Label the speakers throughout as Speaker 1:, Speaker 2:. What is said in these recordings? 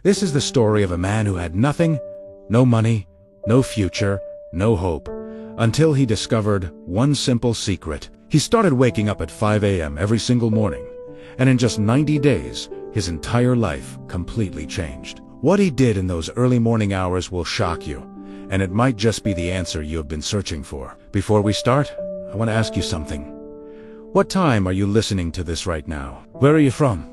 Speaker 1: This is the story of a man who had nothing, no money, no future, no hope, until he discovered one simple secret. He started waking up at 5 a.m. every single morning, and in just 90 days, his entire life completely changed. What he did in those early morning hours will shock you, and it might just be the answer you have been searching for. Before we start, I want to ask you something. What time are you listening to this right now? Where are you from?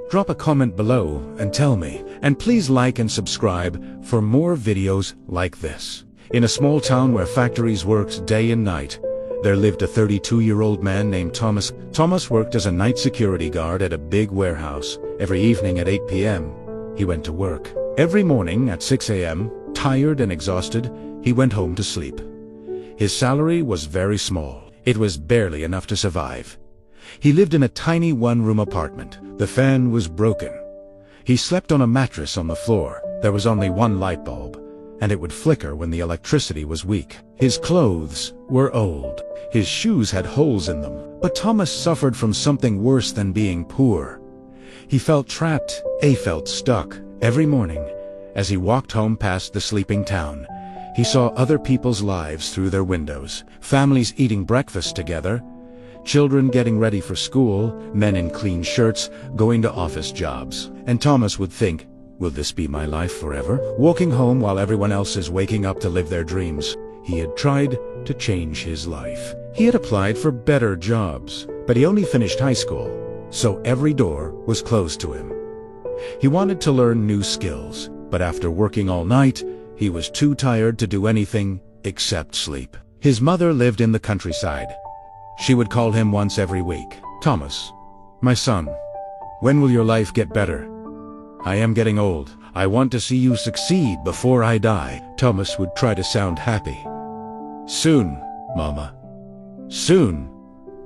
Speaker 1: Drop a comment below and tell me. And please like and subscribe for more videos like this. In a small town where factories worked day and night, there lived a 32-year-old man named Thomas. Thomas worked as a night security guard at a big warehouse. Every evening at 8 p.m., he went to work. Every morning at 6 a.m., tired and exhausted, he went home to sleep. His salary was very small. It was barely enough to survive. He lived in a tiny one-room apartment. The fan was broken. He slept on a mattress on the floor. There was only one light bulb, and it would flicker when the electricity was weak. His clothes were old. His shoes had holes in them. But Thomas suffered from something worse than being poor. He felt trapped. He felt stuck. Every morning, as he walked home past the sleeping town, he saw other people's lives through their windows. Families eating breakfast together, children getting ready for school, men in clean shirts going to office jobs. And Thomas would think, will this be my life forever? Walking home while everyone else is waking up to live their dreams. He had tried to change his life. He had applied for better jobs, but he only finished high school, so every door was closed to him. He wanted to learn new skills, but after working all night, he was too tired to do anything except sleep. His mother lived in the countryside. She would call him once every week. Thomas, my son, when will your life get better? I am getting old. I want to see you succeed before I die. Thomas would try to sound happy. Soon, Mama. Soon.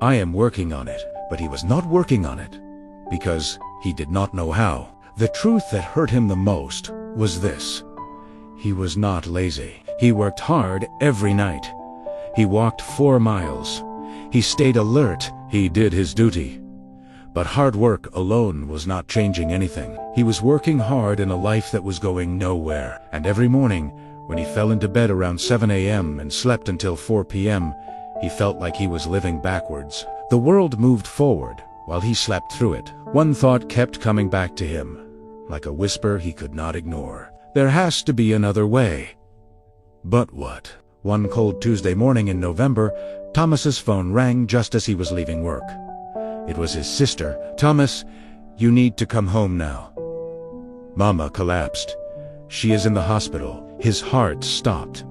Speaker 1: I am working on it. But he was not working on it because he did not know how. The truth that hurt him the most was this. He was not lazy. He worked hard every night. He walked 4 miles. He stayed alert. He did his duty. But hard work alone was not changing anything. He was working hard in a life that was going nowhere. And every morning, when he fell into bed around 7 a.m. and slept until 4 p.m., he felt like he was living backwards. The world moved forward while he slept through it. One thought kept coming back to him, like a whisper he could not ignore. There has to be another way. But what? One cold Tuesday morning in November, Thomas's phone rang just as he was leaving work. It was his sister. Thomas, you need to come home now. Mama collapsed. She is in the hospital. His heart stopped.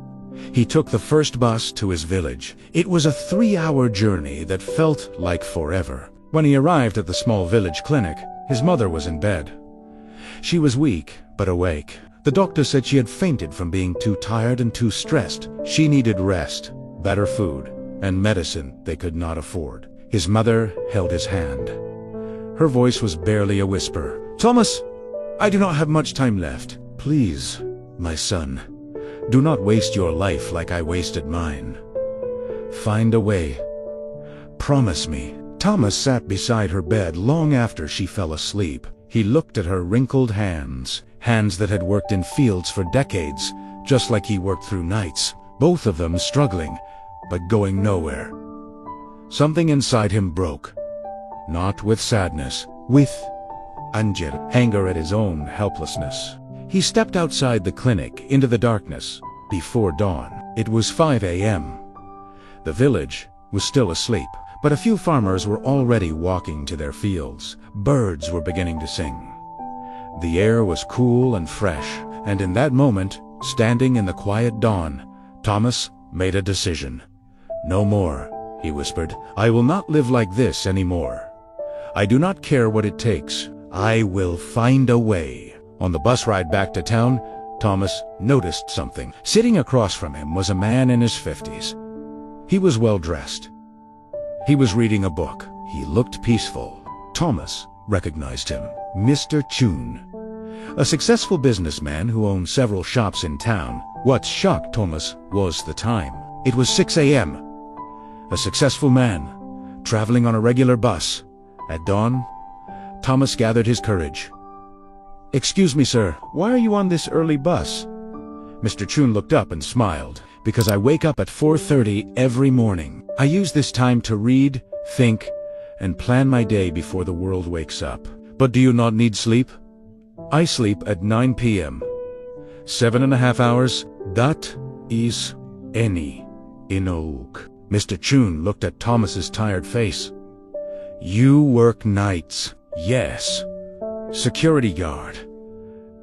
Speaker 1: He took the first bus to his village. It was a 3-hour journey that felt like forever. When he arrived at the small village clinic, his mother was in bed. She was weak, but awake. The doctor said she had fainted from being too tired and too stressed. She needed rest, better food, and medicine they could not afford. His mother held his hand. Her voice was barely a whisper. Thomas, I do not have much time left. Please, my son, do not waste your life like I wasted mine. Find a way. Promise me. Thomas sat beside her bed long after she fell asleep. He looked at her wrinkled hands, hands that had worked in fields for decades, just like he worked through nights, both of them struggling, but going nowhere. Something inside him broke, not with sadness, with anger at his own helplessness. He stepped outside the clinic into the darkness before dawn. It was 5 a.m. The village was still asleep, but a few farmers were already walking to their fields. Birds were beginning to sing. The air was cool and fresh, and in that moment, standing in the quiet dawn, Thomas made a decision. No more, he whispered. I will not live like this anymore. I do not care what it takes. I will find a way. On the bus ride back to town, Thomas noticed something. Sitting across from him was a man in his 50s. He was well dressed. He was reading a book. He looked peaceful. Thomas recognized him. Mr. Chun, a successful businessman who owned several shops in town. What shocked Thomas was the time. It was 6 a.m. A successful man, traveling on a regular bus. At dawn, Thomas gathered his courage. "Excuse me, sir, why are you on this early bus?" Mr. Chun looked up and smiled. "Because I wake up at 4:30 every morning. I use this time to read, think, and plan my day before the world wakes up." "But do you not need sleep?" "I sleep at 9 p.m. 7.5 hours, that is any enough." Mr. Chun looked at Thomas's tired face. "You work nights." "Yes. Security guard."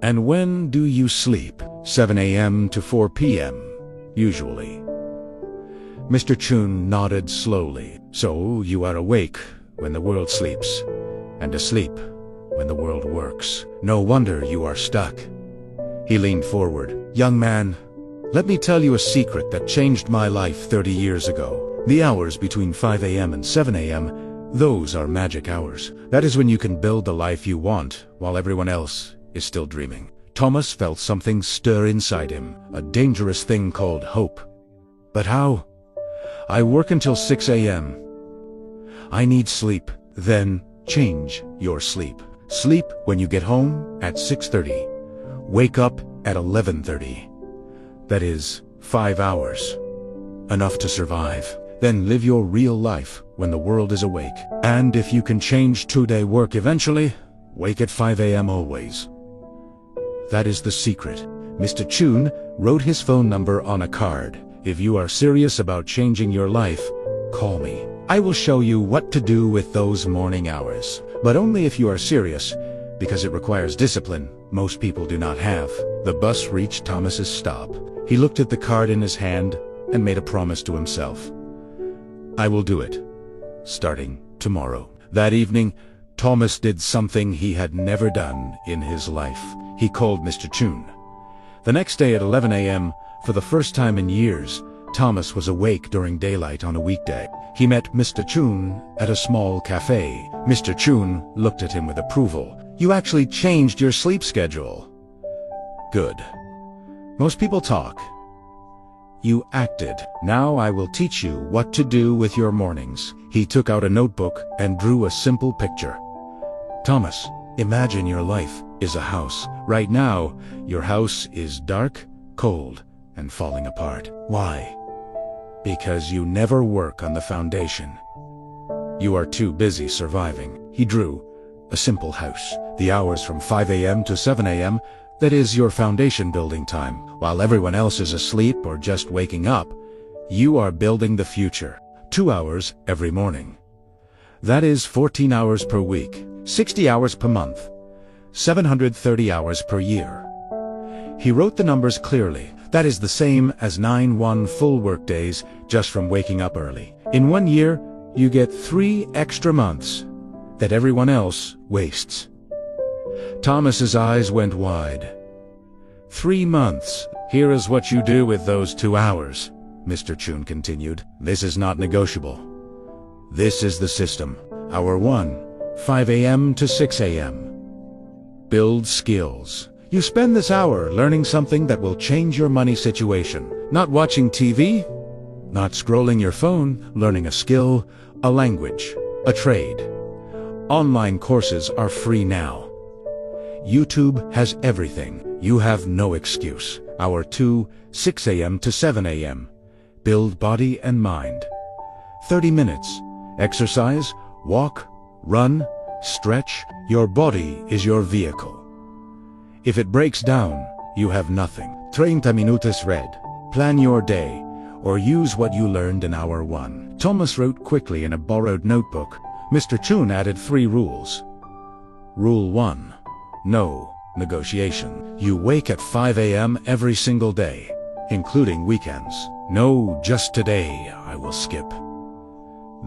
Speaker 1: "And when do you sleep?" 7 a.m. to 4 p.m. usually." Mr. Chun nodded slowly. "So you are awake when the world sleeps, and asleep when the world works. No wonder you are stuck." He leaned forward. "Young man, let me tell you a secret that changed my life 30 years ago. The hours between 5 a.m. and 7 a.m., those are magic hours. That is when you can build the life you want while everyone else is still dreaming." Thomas felt something stir inside him, a dangerous thing called hope. "But how?" "I work until 6 a.m. I need sleep." "Then change your sleep. Sleep when you get home at 6:30. Wake up at 11:30. That is 5 hours. Enough to survive. Then live your real life when the world is awake. And if you can change 2-day work eventually, wake at 5 a.m. always." That is the secret. Mr. Chun wrote his phone number on a card. "If you are serious about changing your life, call me. I will show you what to do with those morning hours. But only if you are serious, because it requires discipline most people do not have." The bus reached Thomas's stop. He looked at the card in his hand and made a promise to himself. "I will do it, starting tomorrow." That evening, Thomas did something he had never done in his life. He called Mr. Chun. The next day at 11 a.m., for the first time in years, Thomas was awake during daylight on a weekday. He met Mr. Chun at a small cafe. Mr. Chun looked at him with approval. "You actually changed your sleep schedule." "Good. Most people talk. You acted. Now I will teach you what to do with your mornings." He took out a notebook and drew a simple picture. "Thomas, imagine your life is a house. Right now, your house is dark, cold, and falling apart. Why? Because you never work on the foundation. You are too busy surviving." He drew a simple house. The hours from 5 a.m. to 7 a.m., that is your foundation building time. While everyone else is asleep or just waking up, you are building the future. 2 hours every morning. That is 14 hours per week, 60 hours per month, 730 hours per year. He wrote the numbers clearly. That is the same as 9 full work days just from waking up early. In 1 year, you get 3 extra months that everyone else wastes. Thomas's eyes went wide. 3 months. "Here is what you do with those 2 hours, Mr. Chun continued. "This is not negotiable. This is the system. Hour 1, 5 a.m. to 6 a.m. Build skills. You spend this hour learning something that will change your money situation. Not watching TV, not scrolling your phone, learning a skill, a language, a trade. Online courses are free now. YouTube has everything. You have no excuse. Hour 2, 6 a.m. to 7 a.m. Build body and mind. 30 minutes. Exercise, walk, run, stretch. Your body is your vehicle. If it breaks down, you have nothing. 30 minutos read. Plan your day, or use what you learned in hour 1. Thomas wrote quickly in a borrowed notebook. Mr. Chun added 3 rules. Rule 1. No negotiation. You wake at 5 a.m. every single day, including weekends. No, just today I will skip.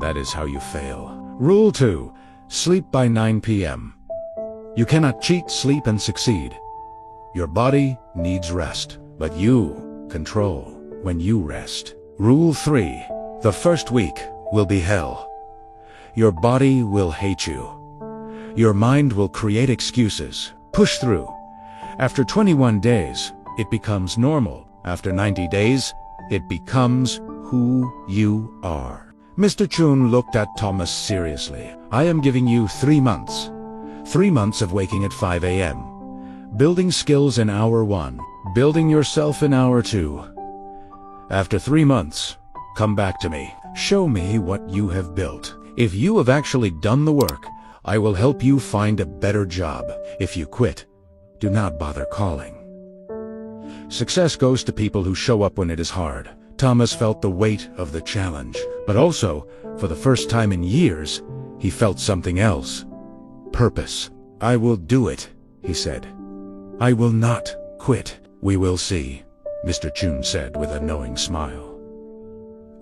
Speaker 1: That is how you fail. Rule 2. Sleep by 9 p.m. You cannot cheat sleep and succeed. Your body needs rest, but you control when you rest. Rule 3. The first week will be hell. Your body will hate you. Your mind will create excuses. Push through. After 21 days, it becomes normal. After 90 days, it becomes who you are. Mr. Chun looked at Thomas seriously. I am giving you 3 months. 3 months of waking at 5 a.m. Building skills in hour 1. Building yourself in hour 2. After 3 months, come back to me. Show me what you have built. If you have actually done the work, I will help you find a better job. If you quit, do not bother calling. Success goes to people who show up when it is hard. Thomas felt the weight of the challenge, but also, for the first time in years, he felt something else. Purpose. I will do it, he said. I will not quit. We will see, Mr. Chun said with a knowing smile.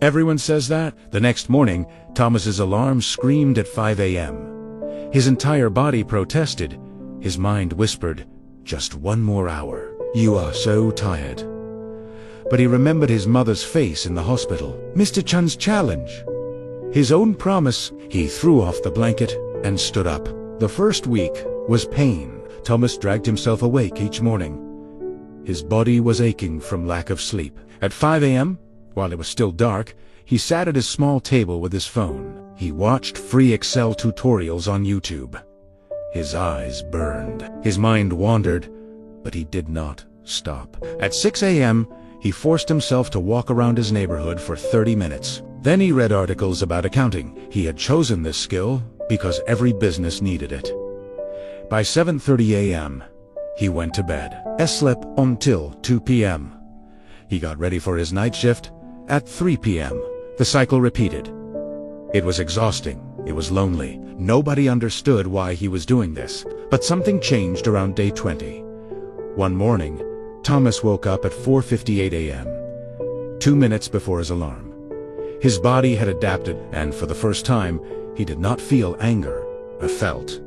Speaker 1: Everyone says that. The next morning, Thomas's alarm screamed at 5 a.m. His entire body protested. His mind whispered, just 1 more hour. You are so tired. But he remembered his mother's face in the hospital. Mr. Chun's challenge. His own promise. He threw off the blanket and stood up. The first week was pain. Thomas dragged himself awake each morning. His body was aching from lack of sleep. At 5 a.m., while it was still dark, he sat at his small table with his phone. He watched free Excel tutorials on YouTube. His eyes burned. His mind wandered, but he did not stop. At 6 a.m., he forced himself to walk around his neighborhood for 30 minutes. Then he read articles about accounting. He had chosen this skill because every business needed it. By 7:30 a.m., he went to bed. He slept until 2 p.m. He got ready for his night shift at 3 p.m. The cycle repeated. It was exhausting. It was lonely. Nobody understood why he was doing this. But something changed around day 20. One morning, Thomas woke up at 4:58 a.m., 2 minutes before his alarm. His body had adapted, and for the first time, he did not feel anger, or felt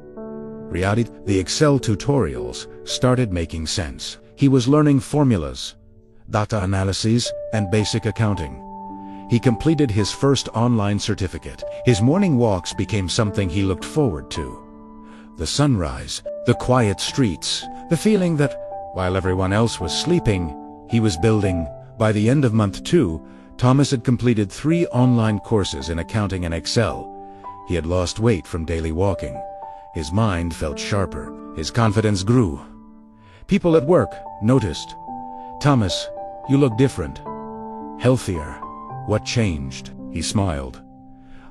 Speaker 1: reality. The Excel tutorials started making sense. He was learning formulas, data analyses, and basic accounting. He completed his first online certificate. His morning walks became something he looked forward to. The sunrise, the quiet streets, the feeling that, while everyone else was sleeping, he was building. By the end of month 2, Thomas had completed 3 online courses in accounting and Excel. He had lost weight from daily walking. His mind felt sharper. His confidence grew. People at work noticed. Thomas, you look different. Healthier. What changed? He smiled.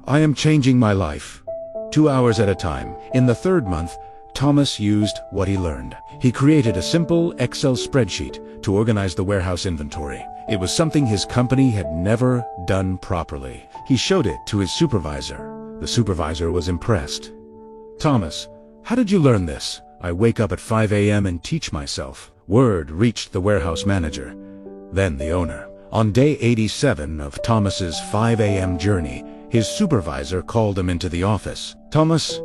Speaker 1: I am changing my life. 2 hours at a time. In the 3rd month, Thomas used what he learned. He created a simple Excel spreadsheet to organize the warehouse inventory. It was something his company had never done properly. He showed it to his supervisor. The supervisor was impressed. Thomas, how did you learn this? I wake up at 5 a.m. and teach myself. Word reached the warehouse manager, then the owner. On day 87 of Thomas's 5 a.m. journey, his supervisor called him into the office. Thomas,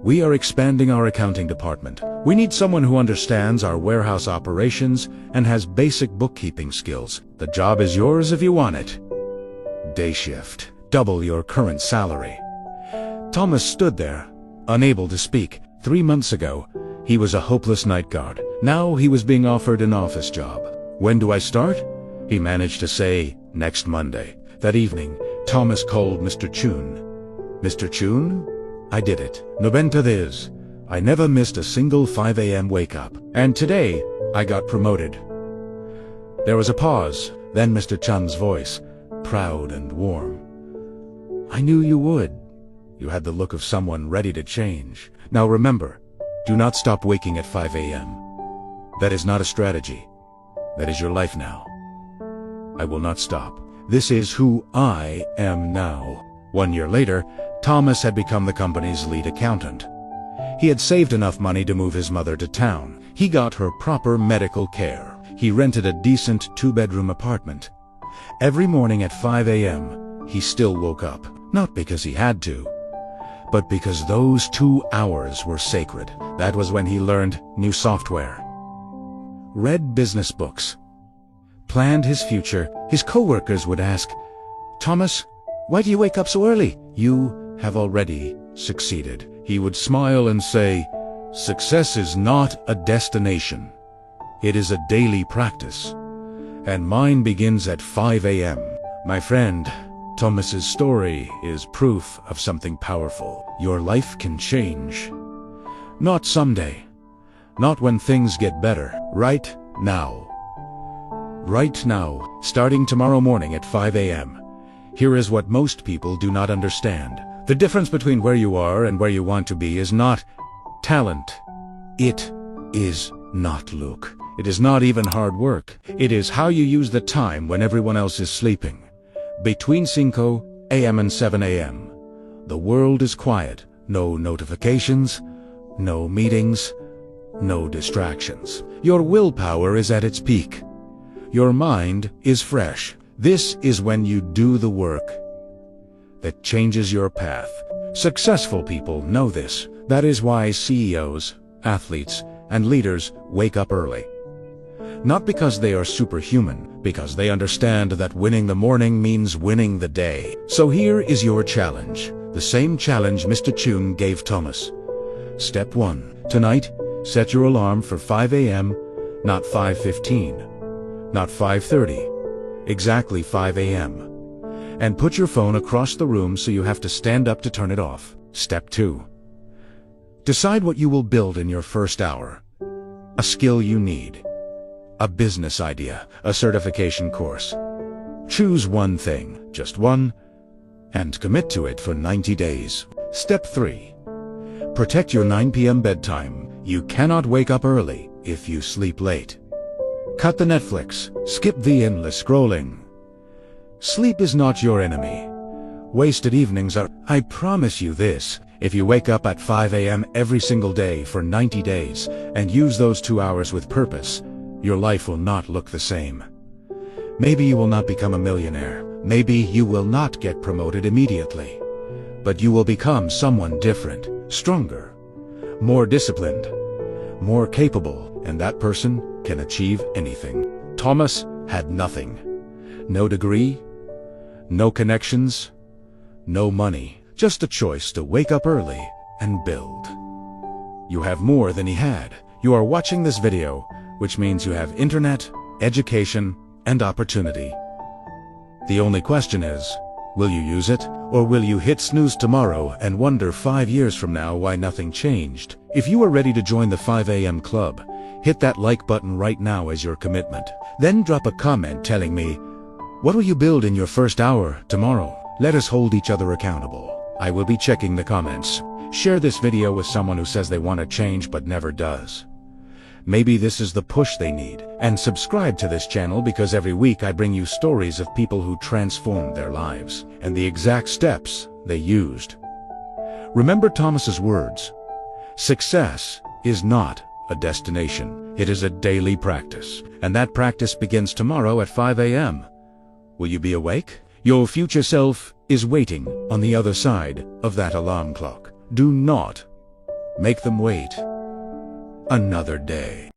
Speaker 1: we are expanding our accounting department. We need someone who understands our warehouse operations and has basic bookkeeping skills. The job is yours if you want it. Day shift. Double your current salary. Thomas stood there, unable to speak. 3 months ago, he was a hopeless night guard. Now he was being offered an office job. When do I start? He managed to say, next Monday. That evening, Thomas called Mr. Chun. Mr. Chun? I did it. Nobenta this. I never missed a single 5 a.m. wake-up. And today, I got promoted. There was a pause. Then Mr. Chun's voice, proud and warm. I knew you would. You had the look of someone ready to change. Now remember, do not stop waking at 5 a.m. That is not a strategy. That is your life now. I will not stop. This is who I am now. 1 year later, Thomas had become the company's lead accountant. He had saved enough money to move his mother to town. He got her proper medical care. He rented a decent 2-bedroom apartment. Every morning at 5 a.m., he still woke up. Not because he had to, but because those 2 hours were sacred. That was when he learned new software, read business books, planned his future. His co-workers would ask, Thomas, why do you wake up so early? You have already succeeded. He would smile and say, success is not a destination. It is a daily practice. And mine begins at 5 a.m. My friend, Thomas's story is proof of something powerful. Your life can change. Not someday, Not when things get better. Right now. Right now, starting tomorrow morning at 5 a.m. Here is what most people do not understand. The difference between where you are and where you want to be is not talent. It is not luck. It is not even hard work. It is how you use the time when everyone else is sleeping. Between 5 a.m. and 7 a.m. The world is quiet. No notifications, no meetings, no distractions. Your willpower is at its peak. Your mind is fresh. This is when you do the work that changes your path. Successful people know this. That is why CEOs, athletes, and leaders wake up early. Not because they are superhuman, because they understand that winning the morning means winning the day. So here is your challenge. The same challenge Mr. Chun gave Thomas. Step 1. Tonight, set your alarm for 5 a.m., not 5:15, not 5:30, exactly 5 a.m. And put your phone across the room so you have to stand up to turn it off. Step 2. Decide what you will build in your first hour. A skill you need. A business idea. A certification course. Choose one thing, just one, and commit to it for 90 days. Step 3. Protect your 9 p.m. bedtime. You cannot wake up early if you sleep late. Cut the Netflix. Skip the endless scrolling. Sleep is not your enemy. Wasted evenings are. I promise you this. If you wake up at 5 a.m. every single day for 90 days and use those 2 hours with purpose, your life will not look the same. Maybe you will not become a millionaire. Maybe you will not get promoted immediately. But you will become someone different, stronger, more disciplined, more capable, and that person can achieve anything. Thomas had nothing. No degree, no connections, no money. Just a choice to wake up early and build. You have more than he had. You are watching this video, which means you have internet, education, and opportunity. The only question is, will you use it? Or will you hit snooze tomorrow and wonder 5 years from now why nothing changed? If you are ready to join the 5 a.m. club, hit that like button right now as your commitment. Then drop a comment telling me, what will you build in your first hour tomorrow? Let us hold each other accountable. I will be checking the comments. Share this video with someone who says they want to change but never does. Maybe this is the push they need. And subscribe to this channel because every week I bring you stories of people who transformed their lives and the exact steps they used. Remember Thomas's words. Success is not a destination. It is a daily practice. And that practice begins tomorrow at 5 a.m. Will you be awake? Your future self is waiting on the other side of that alarm clock. Do not make them wait another day.